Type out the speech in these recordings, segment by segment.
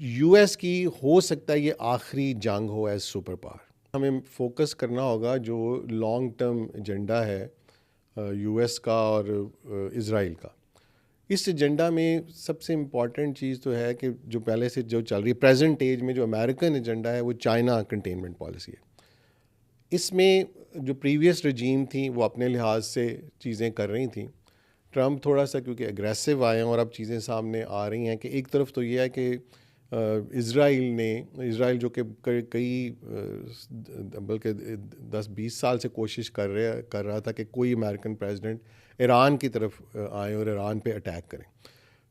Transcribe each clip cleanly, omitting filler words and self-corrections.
U S کی ہو سکتا ہے یہ آخری جنگ ہو ایز سپر پاور. ہمیں فوکس کرنا ہوگا جو لانگ ٹرم ایجنڈا ہے یو ایس کا اور اسرائیل کا. اس ایجنڈا میں سب سے امپورٹنٹ چیز تو ہے کہ جو پہلے سے جو چل رہی ہے پریزنٹ ایج میں جو امریکن ایجنڈا ہے وہ چائنا کنٹینمنٹ پالیسی ہے. اس میں جو پریویس رجیم تھیں وہ اپنے لحاظ سے چیزیں کر رہی تھیں. ٹرمپ تھوڑا سا کیونکہ اگریسو آئے ہیں اور اب چیزیں سامنے آ رہی ہیں کہ ایک طرف تو یہ ہے کہ اسرائیل جو کہ کئی بلکہ 10-20 سال سے کوشش کر رہا تھا کہ کوئی امریکن پریزیڈنٹ ایران کی طرف آئے اور ایران پہ اٹیک کریں،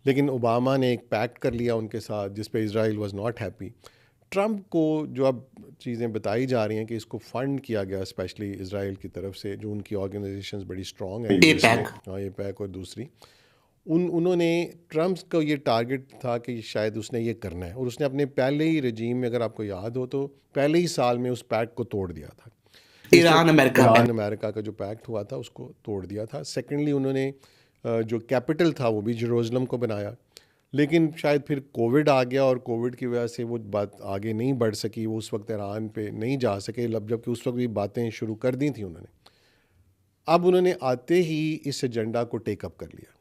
لیکن اوباما نے ایک پیکٹ کر لیا ان کے ساتھ جس پہ اسرائیل واز ناٹ ہیپی. ٹرمپ کو جو اب چیزیں بتائی جا رہی ہیں کہ اس کو فنڈ کیا گیا اسپیشلی اسرائیل کی طرف سے، جو ان کی آرگنائزیشنز بڑی اسٹرانگ ہیں یہ پیک اور دوسری انہوں نے ٹرمپ کا یہ ٹارگٹ تھا کہ شاید اس نے یہ کرنا ہے، اور اس نے اپنے پہلے ہی رجیم میں اگر آپ کو یاد ہو تو پہلے ہی سال میں اس پیکٹ کو توڑ دیا تھا. ایران امریکہ کا جو پیکٹ ہوا تھا اس کو توڑ دیا تھا. سیکنڈلی انہوں نے جو کیپٹل تھا وہ بھی جیروزلم کو بنایا، لیکن شاید پھر کووڈ آ گیا اور کووڈ کی وجہ سے وہ بات آگے نہیں بڑھ سکی. وہ اس وقت ایران پہ نہیں جا سکے جبکہ اس وقت بھی باتیں شروع کر دی تھیں انہوں نے. اب انہوں نے آتے ہی اس ایجنڈا کو ٹیک اپ کر لیا،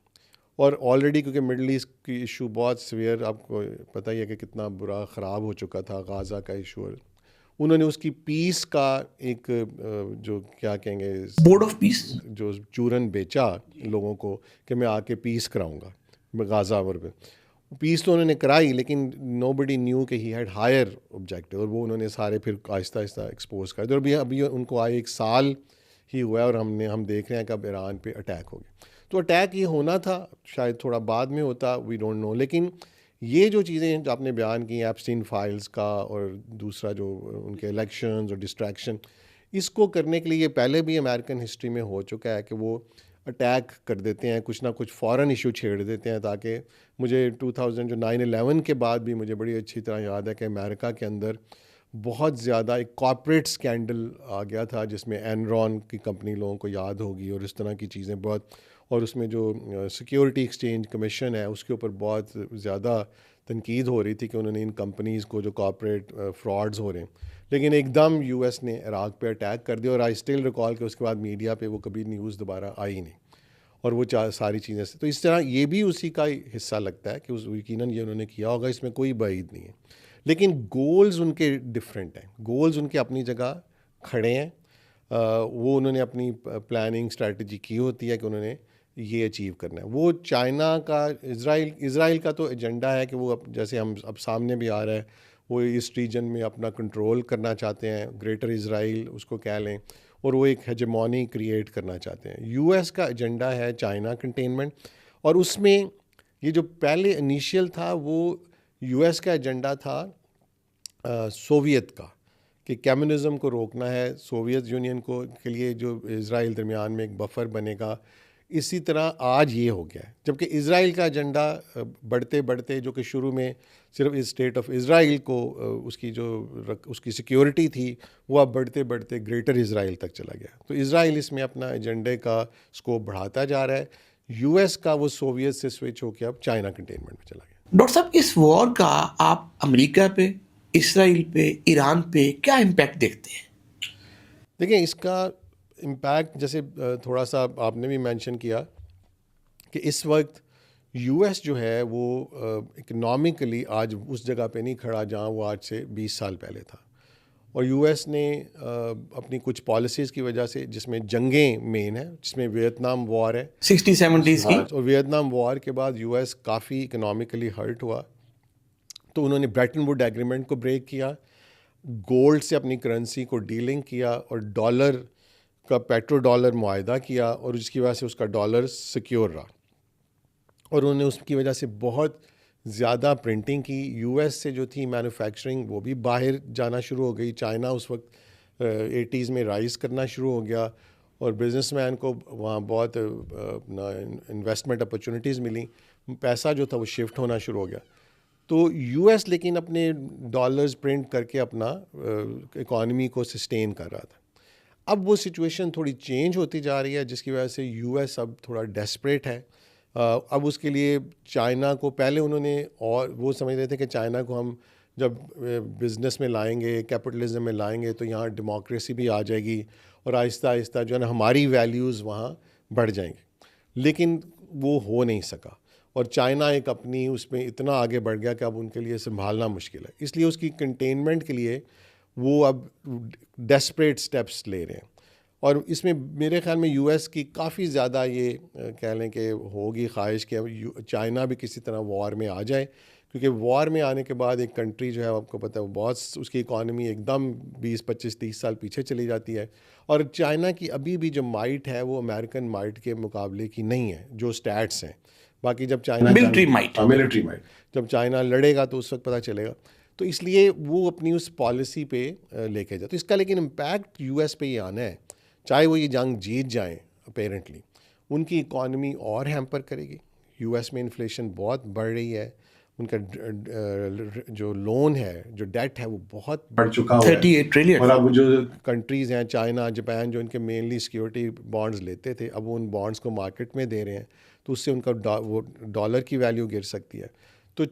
اور آلریڈی کیونکہ مڈل ایسٹ کی ایشو بہت سویئر آپ کو پتہ ہی ہے کہ کتنا برا خراب ہو چکا تھا غازہ کا ایشو، انہوں نے اس کی پیس کا ایک جو کیا کہیں گے بورڈ آف پیس جو چورن بیچا لوگوں کو کہ میں آ کے پیس کراؤں گا غازہ پہ. پیس تو انہوں نے کرائی لیکن نو بڈی نیو کہ ہی ہیڈ ہائر آبجیکٹیو، اور وہ انہوں نے سارے پھر آہستہ آہستہ ایکسپوز کر دیا. اور ابھی ان کو آئے 1 سال ہی ہوا ہے اور ہم دیکھ رہے ہیں کہ اب ایران پہ اٹیک ہو گیا. تو اٹیک یہ ہونا تھا، شاید تھوڑا بعد میں ہوتا، وی ڈونٹ نو. لیکن یہ جو چیزیں جو آپ نے بیان کی ایپسٹین فائلز کا اور دوسرا جو ان کے الیکشنز اور ڈسٹریکشن، اس کو کرنے کے لیے یہ پہلے بھی امریکن ہسٹری میں ہو چکا ہے کہ وہ اٹیک کر دیتے ہیں، کچھ نہ کچھ فورن ایشو چھیڑ دیتے ہیں. تاکہ مجھے 2000 جو 9/11 کے بعد بھی مجھے بڑی اچھی طرح یاد ہے کہ امریکہ کے اندر بہت زیادہ ایک کارپوریٹ سکینڈل آ گیا تھا جس میں اینرون کی کمپنی لوگوں کو یاد ہوگی اور اس طرح کی چیزیں بہت، اور اس میں جو سیکیورٹی ایکسچینج کمیشن ہے اس کے اوپر بہت زیادہ تنقید ہو رہی تھی کہ انہوں نے ان کمپنیز کو جو کارپوریٹ فراڈز ہو رہے ہیں. لیکن ایک دم یو ایس نے عراق پہ اٹیک کر دیا، اور آئی اسٹل ریکال کہ اس کے بعد میڈیا پہ وہ کبھی نیوز دوبارہ آئی نہیں، اور وہ ساری چیزیں سے. تو اس طرح یہ بھی اسی کا حصہ لگتا ہے کہ یقیناً یہ انہوں نے کیا ہوگا، اس میں کوئی بعید نہیں ہے. لیکن گولز ان کے ڈفرینٹ ہیں، گولز ان کے اپنی جگہ کھڑے ہیں. وہ انہوں نے اپنی پلاننگ اسٹریٹجی کی ہوتی ہے کہ انہوں نے یہ اچیو کرنا ہے. وہ چائنا کا اسرائیل کا تو ایجنڈا ہے کہ وہ جیسے ہم اب سامنے بھی آ رہا ہے، وہ اس ریجن میں اپنا کنٹرول کرنا چاہتے ہیں، گریٹر اسرائیل اس کو کہہ لیں، اور وہ ایک ہیجمونی کریٹ کرنا چاہتے ہیں. یو ایس کا ایجنڈا ہے چائنا کنٹینمنٹ، اور اس میں یہ جو پہلے انیشیل تھا وہ یو ایس کا ایجنڈا تھا سوویت کا، کہ کمیونزم کو روکنا ہے، سوویت یونین کو کے لیے جو اسرائیل درمیان میں ایک بفر بنے گا. اسی طرح آج یہ ہو گیا ہے، جبکہ اسرائیل کا ایجنڈا بڑھتے بڑھتے جو کہ شروع میں صرف اسٹیٹ آف اسرائیل کو اس کی سیکیورٹی تھی، وہ اب بڑھتے بڑھتے گریٹر اسرائیل تک چلا گیا. تو اسرائیل اس میں اپنا ایجنڈے کا اسکوپ بڑھاتا جا رہا ہے. یو ایس کا وہ سوویت سے سوئچ ہو کے اب چائنا کنٹینمنٹ میں چلا گیا. ڈاکٹر صاحب اس وار کا آپ امریکہ پہ، اسرائیل پہ، ایران پہ کیا امپیکٹ دیکھتے ہیں؟ دیکھیں اس کا امپیکٹ جیسے تھوڑا سا آپ نے بھی مینشن کیا کہ اس وقت یو ایس جو ہے وہ اکنامکلی آج اس جگہ پہ نہیں کھڑا جہاں وہ آج سے 20 سال پہلے تھا. اور یو ایس نے اپنی کچھ پالیسیز کی وجہ سے، جس میں جنگیں مین ہیں، جس میں ویتنام وار ہے 60-70s کی، اور ویتنام وار کے بعد یو ایس کافی اکنامکلی ہرٹ ہوا. تو انہوں نے بریٹن ووڈ ایگریمنٹ کو بریک کیا، گولڈ سے اپنی کرنسی کو ڈیلنگ کیا، اور ڈالر کا پیٹرو ڈالر معاہدہ کیا، اور جس کی وجہ سے اس کا ڈالر سیکیور رہا. اور انہوں نے اس کی وجہ سے بہت زیادہ پرنٹنگ کی. یو ایس سے جو تھی مینوفیکچرنگ وہ بھی باہر جانا شروع ہو گئی. چائنا اس وقت 80s میں رائز کرنا شروع ہو گیا، اور بزنس مین کو وہاں بہت اپنا انویسٹمنٹ اپرچونیٹیز ملیں، پیسہ جو تھا وہ شفٹ ہونا شروع ہو گیا. تو یو ایس لیکن اپنے ڈالرز پرنٹ کر کے اپنا اکانومی کو سسٹین کر رہا تھا. اب وہ سچویشن تھوڑی چینج ہوتی جا رہی ہے، جس کی وجہ سے یو ایس اب تھوڑا ڈیسپریٹ ہے. اب اس کے لیے چائنا کو پہلے انہوں نے، اور وہ سمجھ رہے تھے کہ چائنا کو ہم جب بزنس میں لائیں گے، کیپٹلزم میں لائیں گے تو یہاں ڈیموکریسی بھی آ جائے گی اور آہستہ آہستہ جو ہے نا ہماری ویلیوز وہاں بڑھ جائیں گے، لیکن وہ ہو نہیں سکا، اور چائنا ایک اپنی اس میں اتنا آگے بڑھ گیا کہ اب ان کے لیے سنبھالنا مشکل ہے، اس لیے اس کی کنٹینمنٹ کے لیے وہ اب ڈیسپریٹ سٹیپس لے رہے ہیں، اور اس میں میرے خیال میں یو ایس کی کافی زیادہ یہ کہہ لیں کہ ہوگی خواہش کہ چائنا بھی کسی طرح وار میں آ جائے، کیونکہ وار میں آنے کے بعد ایک کنٹری جو ہے آپ کو پتہ ہے وہ بہت اس کی اکانومی ایک دم 20-25-30 سال پیچھے چلی جاتی ہے، اور چائنا کی ابھی بھی جو مائٹ ہے وہ امریکن مائٹ کے مقابلے کی نہیں ہے جو سٹیٹس ہیں، باقی جب China military might, military might جب چائنا لڑے گا تو اس وقت پتہ چلے گا، تو اس لیے وہ اپنی اس پالیسی پہ لے کے جائے، تو اس کا لیکن امپیکٹ یو ایس پہ ہی آنا ہے، چاہے وہ یہ جنگ جیت جائیں اپیرنٹلی، ان کی اکانومی اور ہیمپر کرے گی، یو ایس میں انفلیشن بہت بڑھ رہی ہے، ان کا جو لون ہے، جو ڈیٹ ہے وہ بہت بڑھ چکا ہوا ہے، 38 ٹریلین، اور اب جو کنٹریز ہیں چائنا، جاپان، جو ان کے مینلی سیکیورٹی بانڈز لیتے تھے، اب وہ ان بانڈز کو مارکیٹ میں دے رہے ہیں، تو اس سے ان کا وہ ڈالر کی ویلیو گر سکتی ہے، تو